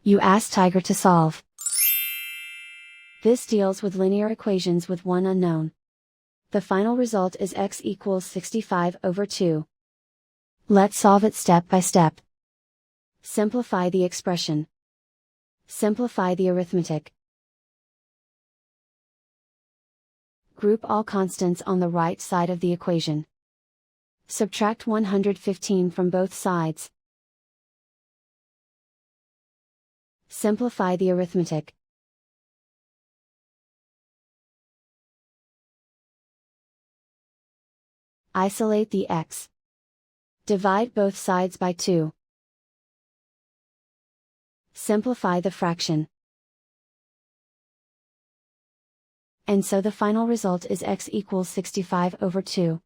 You ask Tiger to solve. This deals with linear equations with one unknown. The final result is x equals 65 over 2. Let's solve it step by step. Simplify the expression. Simplify the arithmetic. Group all constants on the right side of the equation. Subtract 115 from both sides. Simplify the arithmetic. Isolate the x. Divide both sides by 2. Simplify the fraction. And so the final result is x equals 65 over 2.